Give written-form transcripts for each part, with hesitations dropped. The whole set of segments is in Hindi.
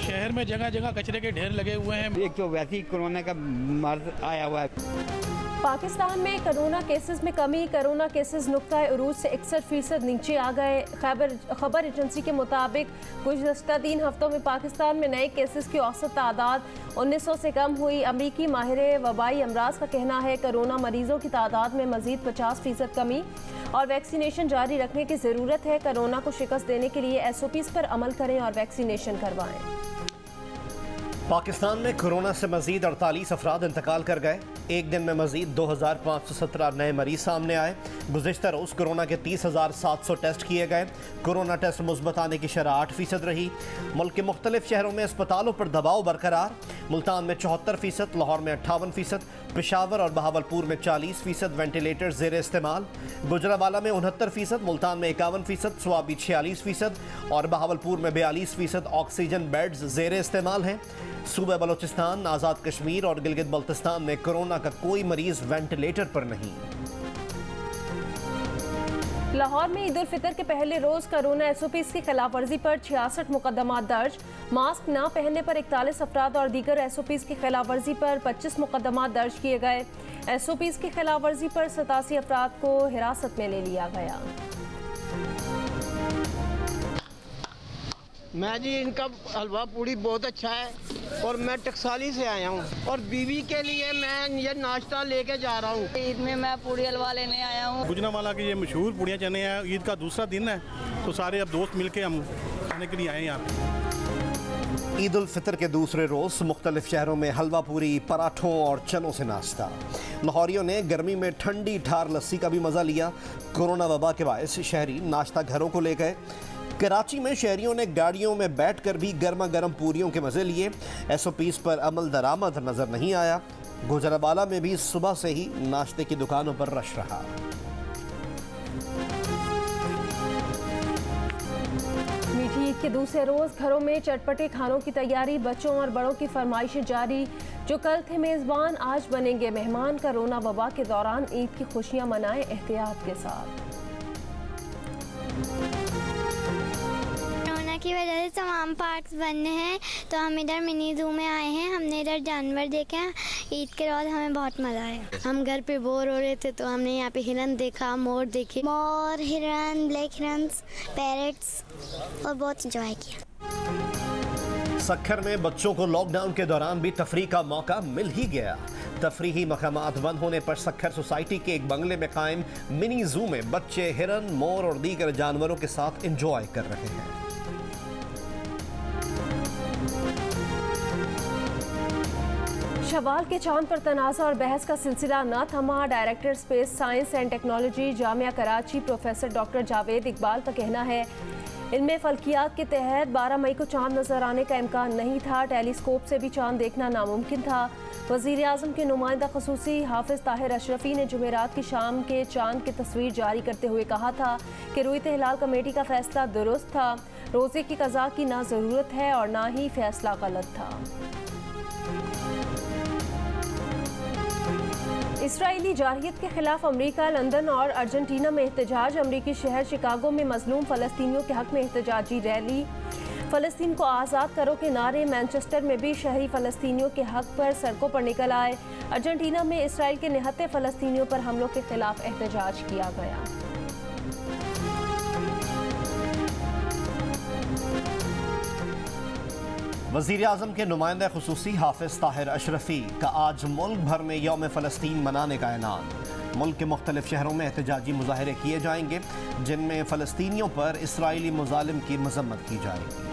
शहर में जगह जगह कचरे के ढेर लगे हुए हैं। एक तो वैसे ही कोरोना का मर्ज आया हुआ है। पाकिस्तान में कोरोना केसेस में कमी। कोरोना केसेस नुक्ताए उरूज से 61% नीचे आ गए। खबर एजेंसी के मुताबिक गुज़श्ता 3 हफ्तों में पाकिस्तान में नए केसेस की औसत तादाद 1900 से कम हुई। अमरीकी माहिर वबाई अमराज का कहना है कोरोना मरीजों की तादाद में मजीद 50% कमी और वैक्सीनेशन जारी रखने की ज़रूरत है। कोरोना को शिकस्त देने के लिए SOPs पर अमल करें और वैक्सीनेशन करवाएं। पाकिस्तान में कोरोना से मजीद 48 अफराद इंतकाल कर गए। एक दिन में मजीद 2517 नए मरीज सामने आए। गुज़िश्ता रोज़ कोरोना के 30,700 टेस्ट किए गए। कोरोना टेस्ट मुस्बत आने की शरह 8% रही। मुल्क के मुख्तलिफ शहरों में अस्पतालों पर दबाव बरकरार। मुल्तान में 74%, लाहौर में 58%, पेशावर और बहावलपुर में 40%, वेंटिलेटर ज़ेर इस्तेमाल। गुजरावाला में 69%, मुल्तान में 51%, स्वाबी 46% और बहावलपुर में 42% ऑक्सीजन बेड्स ज़ेर इस्तेमाल हैं। सूबे बलोचिस्तान, आज़ाद कश्मीर और गिलगित बल्तिस्तान में कोरोना का कोई मरीज वेंटिलेटर पर नहीं। लाहौर में ईद उल फितर के पहले रोज कोरोना SOPs की खिलाफ वर्जी पर 66 मुकदमा दर्ज। मास्क न पहनने पर 41 अफराद और दीगर SOPs की खिलाफ वर्जी पर 25 मुकदमा दर्ज किए गए। SOPs की खिलाफ वर्जी पर 87 अफराद को हिरासत में ले लिया गया। मैं जी इनका हलवा पूड़ी बहुत अच्छा है और मैं टकसाली से आया हूँ और बीवी के लिए मैं ये नाश्ता लेके जा रहा हूँ। ईद में मैं पूड़ी हलवा लेने आया हूँ। गुजरावाला की ये मशहूर पूड़ियाँ चने हैं। ईद का दूसरा दिन है तो सारे अब दोस्त मिलके हम खाने के लिए आए हैं यहाँ। ईद उल फितर के दूसरे रोज़ मुख्तलिफ शहरों में हलवा पूरी, पराठों और चनों से नाश्ता। लाहौरियों ने गर्मी में ठंडी ठार लस्सी का भी मज़ा लिया। कोरोना वबा के बायस शहरी नाश्ता घरों को ले गए। कराची में शहरियों ने गाड़ियों में बैठकर भी गर्मा गर्म पूरियों के मज़े लिए। SOPs पर अमल दरामद नज़र नहीं आया। गुजरावाला में भी सुबह से ही नाश्ते की दुकानों पर रश रहा। मीठी ईद के दूसरे रोज घरों में चटपटे खानों की तैयारी। बच्चों और बड़ों की फरमाइशें जारी। जो कल थे मेज़बान आज बनेंगे मेहमान। कोरोना वबा के दौरान ईद की खुशियां मनाएं एहतियात के साथ। की वजह से तमाम पार्क्स बंद हैं तो हम इधर मिनी ज़ू में आए हैं। हमने इधर जानवर देखे हैं। ईद के रोज़ हमें बहुत मज़ा आया। हम घर पे बोर हो रहे थे तो हमने यहाँ पे हिरन देखा, मोर देखे, मोर, हिरन, ब्लैक हिरन्स, पैरट्स और बहुत इंजॉय किया। सक्खर में बच्चों को लॉकडाउन के दौरान भी तफरीह का मौका मिल ही गया। तफरीही मकामात बंद होने पर सक्खर सोसाइटी के एक बंगले में कायम मिनी ज़ू में बच्चे हिरन, मोर और दीगर जानवरों के साथ इंजॉय कर रहे हैं। शवाल के चांद पर तनाज़ा और बहस का सिलसिला न थमा। Director space science and technology Jamia Karachi professor doctor Javed Iqbal का कहना है इनमें फल्कियात के तहत 12 मई को चांद नजर आने का इम्कान नहीं था। टेलीस्कोप से भी चांद देखना नामुमकिन था। वज़ीर आज़म के नुमाइंदा ख़ुसूसी हाफिज़ ताहिर अशरफी ने जुमेरात की शाम के चांद की तस्वीर जारी करते हुए कहा था कि रुयत हिलाल कमेटी का फैसला दुरुस्त था। रोज़े की क़ज़ा की ना ज़रूरत है और ना ही फैसला गलत था। इसराइली जारहियत के खिलाफ अमेरिका, लंदन और अर्जेंटीना में एहतजाज। अमरीकी शहर शिकागो में मजलूम फ़लस्तीनियों के हक में एहतजाजी रैली। फ़लस्तीन को आज़ाद करो के नारे। मैनचेस्टर में भी शहरी फ़लस्तीनियों के हक पर सड़कों पर निकल आए। अर्जेंटीना में इसराइल के निहत्ते फ़लस्तीनियों पर हमलों के खिलाफ एहतजाज किया गया। वज़ीर आज़म के नुमाइंदा ख़ुसूसी हाफिज़ ताहिर अशरफी का आज मुल्क भर में यौम फ़लस्तीन मनाने का ऐलान। मुल्क के मुख्तलिफ शहरों में एहतजाजी मुज़ाहरे किए जाएंगे जिनमें फ़लस्तीनियों पर इसराइली मुज़ालिम की मज़म्मत की जाएगी।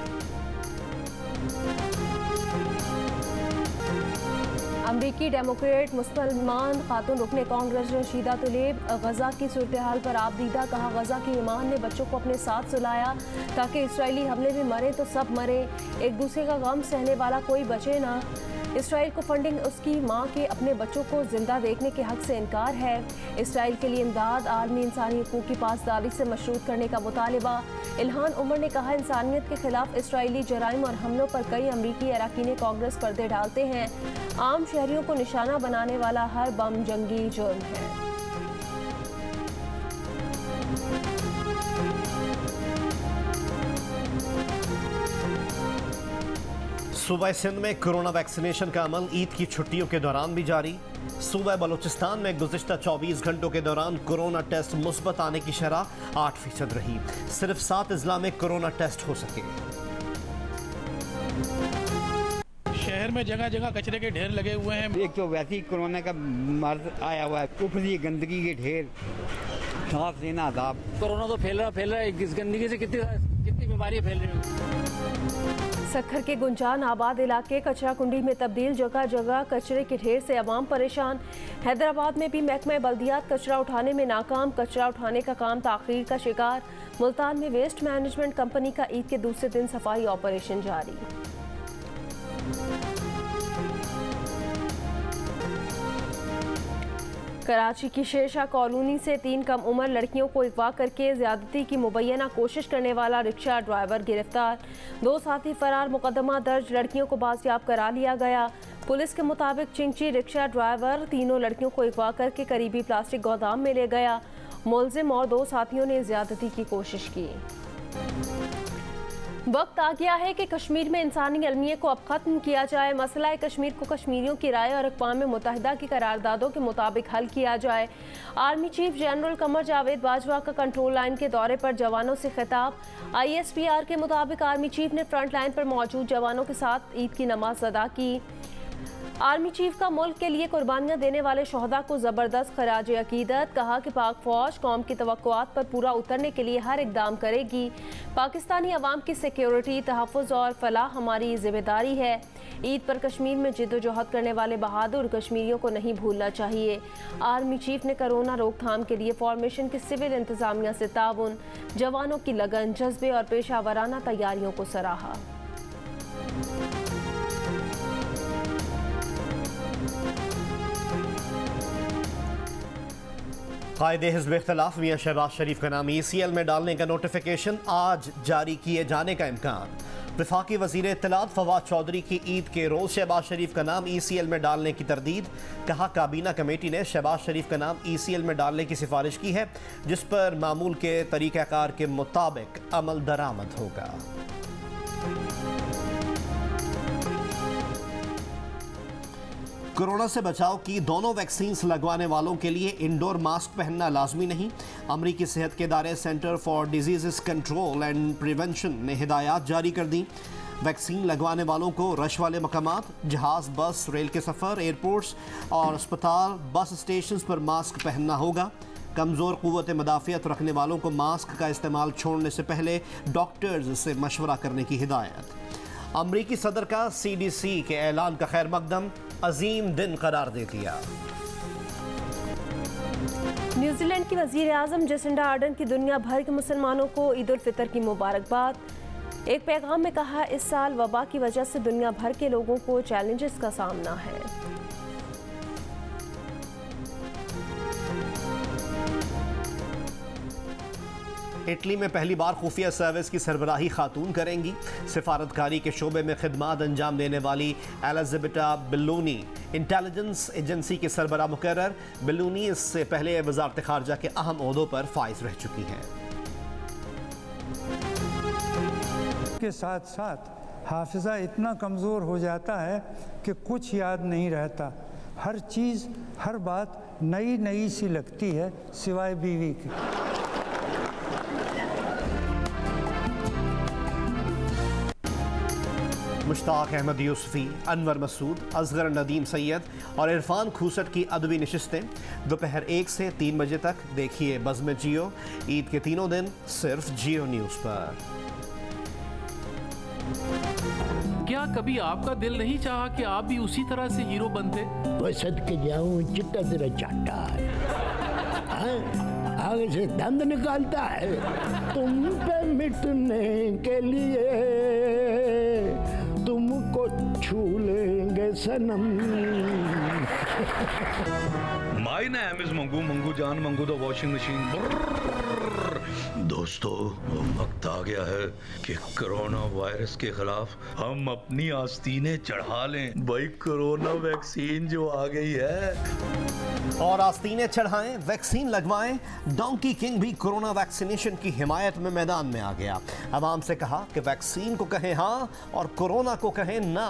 अमरीकी डेमोक्रेट मुसलमान खातून रुकने कांग्रेस रशीदा तलेब गजा की सूरत हाल पर आपदीदा। कहा गजा की ईमान ने बच्चों को अपने साथ सुलाया ताकि इसराइली हमले में मरे तो सब मरे, एक दूसरे का गम सहने वाला कोई बचे ना। इसराइल को फंडिंग उसकी माँ के अपने बच्चों को जिंदा देखने के हक से इनकार है। इसराइल के लिए इमदाद आलमी इंसानी हकूक़ की पासदारी से मशरूत करने का मुतालबा। इल्हान उमर ने कहा इंसानियत के खिलाफ इसराइली जराइम और हमलों पर कई अमरीकी अरकान कांग्रेस पर्दे डालते हैं। आम शहरियों को निशाना बनाने वाला हर बम जंगी जुर्म है। सूबा सिंध में कोरोना वैक्सीनेशन का अमल ईद की छुट्टियों के दौरान भी जारी। सूबा बलूचिस्तान में गुज़िश्ता 24 घंटों के दौरान कोरोना टेस्ट मुस्बत आने की शरह 8% रही। सिर्फ 7 अजला में कोरोना टेस्ट हो सके। शहर में जगह जगह कचरे के ढेर लगे हुए हैं। एक तो वैसे ही कोरोना का मर्ज आया हुआ है, ऊपर ये गंदगी के ढेर, सांस लेना अदाब। कोरोना तो फैल रहा है, इस गंदगी से कितनी बीमारियां फैल रही हैं। सक्खर के गुंजान आबाद इलाके कचरा कुंडी में तब्दील, जगह जगह कचरे के ढेर से अवाम परेशान। हैदराबाद में भी महकमा बल्दियात कचरा उठाने में नाकाम, कचरा उठाने का काम ताख़ीर का शिकार। मुल्तान में वेस्ट मैनेजमेंट कंपनी का ईद के दूसरे दिन सफाई ऑपरेशन जारी। कराची की शेरशाह कॉलोनी से 3 कम उम्र लड़कियों को अगवा करके ज्यादती की मुबैना कोशिश करने वाला रिक्शा ड्राइवर गिरफ्तार। 2 साथी फरार, मुकदमा दर्ज, लड़कियों को बाजियाब करा लिया गया। पुलिस के मुताबिक चिंची रिक्शा ड्राइवर तीनों लड़कियों को अगवा करके करीबी प्लास्टिक गोदाम में ले गया। मुलजिम और 2 साथियों ने ज्यादती की कोशिश की। वक्त आ गया है कि कश्मीर में इंसानी अलमियत को अब खत्म किया जाए। मसला कश्मीर को कश्मीरियों की राय और अक़वाम मुत्तहिदा की करारदादों के मुताबिक हल किया जाए। Army chief general Qamar Javed Bajwa का कंट्रोल लाइन के दौरे पर जवानों से खिताब। ISPR के मुताबिक आर्मी चीफ ने फ्रंट लाइन पर मौजूद जवानों के साथ ईद की नमाज अदा की। आर्मी चीफ का मुल्क के लिए कुर्बानियां देने वाले शोहदा को ज़बरदस्त खराज अकीदत। कहा कि पाक फौज कौम की तवक्कुआत पर पूरा उतरने के लिए हर इक़दाम करेगी। पाकिस्तानी अवाम की सिक्योरिटी, तहफ़्फ़ुज़ और फलाह हमारी जिम्मेदारी है। ईद पर कश्मीर में जिद्दोजहद करने वाले बहादुर कश्मीरियों को नहीं भूलना चाहिए। आर्मी चीफ ने कोरोना रोकथाम के लिए फॉर्मेशन की सिविल इंतज़ामिया से ताउन, जवानों की लगन, जज्बे और पेशावराना तैयारियों को सराहा। कायदे हिज़्ब इख्तिलाफ मियां शहबाज शरीफ का नाम ECL में डालने का नोटिफिकेशन आज जारी किए जाने का इम्कान। वफाकी वज़ीर इत्तलात फवाद चौधरी की ईद के रोज़ शहबाज शरीफ का नाम ECL में डालने की तरदीद। कहा काबीना कमेटी ने शहबाज शरीफ का नाम ECL में डालने की सिफारिश की है, जिस पर मामूल के तरीक़ाकार के मुताबिक अमल दरामद होगा। कोरोना से बचाव की दोनों वैक्सीन्स लगवाने वालों के लिए इंडोर मास्क पहनना लाजमी नहीं। अमरीकी सेहत के इदारे centre for disease control and prevention ने हिदायत जारी कर दी। वैक्सीन लगवाने वालों को रश वाले मकामात, जहाज़, बस, रेल के सफ़र, एयरपोर्ट्स और अस्पताल, बस स्टेशन पर मास्क पहनना होगा। कमज़ोर क़ुव्वत मदाफ़ियत रखने वालों को मास्क का इस्तेमाल छोड़ने से पहले डॉक्टर्स से मशवरा करने की हिदायत। अमरीकी सदर का CDC के ऐलान का खैर मकदम अजीम दिन करार दे दिया। न्यूजीलैंड की वज़ीर आज़म जसिंडा आर्डन की दुनिया भर के मुसलमानों को ईद उल फितर की मुबारकबाद। एक पैगाम में कहा, इस साल वबा की वजह से दुनिया भर के लोगों को चैलेंजेस का सामना है। इटली में पहली बार खुफिया सर्विस की सरबराही खातून करेंगी। सिफारतकारी के शोबे में खिदमात अंजाम देने वाली एलिज़ाबेटा बेल्लूनी इंटेलिजेंस एजेंसी के सरबराह मुकर्रर। बेल्लूनी इससे पहले वज़ारत ख़ारजा के अहम ओहदों पर फाइज रह चुकी हैं। के साथ साथ हाफिज़ा इतना कमज़ोर हो जाता है कि कुछ याद नहीं रहता। हर चीज़, हर बात नई नई सी लगती है सिवाय बीवी के। मुश्ताक अहमद यूसुफी, अनवर मसूद, असगर नदीम सैयद और इरफान खूसट की अदबी नशिस्तें दोपहर 1 से 3 बजे तक देखिए बज़्म जियो। ईद के तीनों दिन सिर्फ जियो न्यूज़ पर। क्या कभी आपका दिल नहीं चाहा कि आप भी उसी तरह से हीरो बनते? वो सदके जाऊं, चिट्टा तेरा चाटा है, आगे से दंद निकालता है। तुम पे मिटने के लिए तुमको छू लेंगे सनम। My name is Mangu, Mangu जान, मंगू द वॉशिंग मशीन। दोस्तों, वक्त आ गया है कि कोरोना वायरस के खिलाफ हम अपनी आस्तीनें चढ़ा लें। भाई कोरोना वैक्सीन जो आ गई है, और आस्तीनें चढ़ाएं, वैक्सीन लगवाएं। डोंकी किंग भी कोरोना वैक्सीनेशन की हिमायत में मैदान में आ गया। अवाम से कहा कि वैक्सीन को कहें हाँ और कोरोना को कहें ना।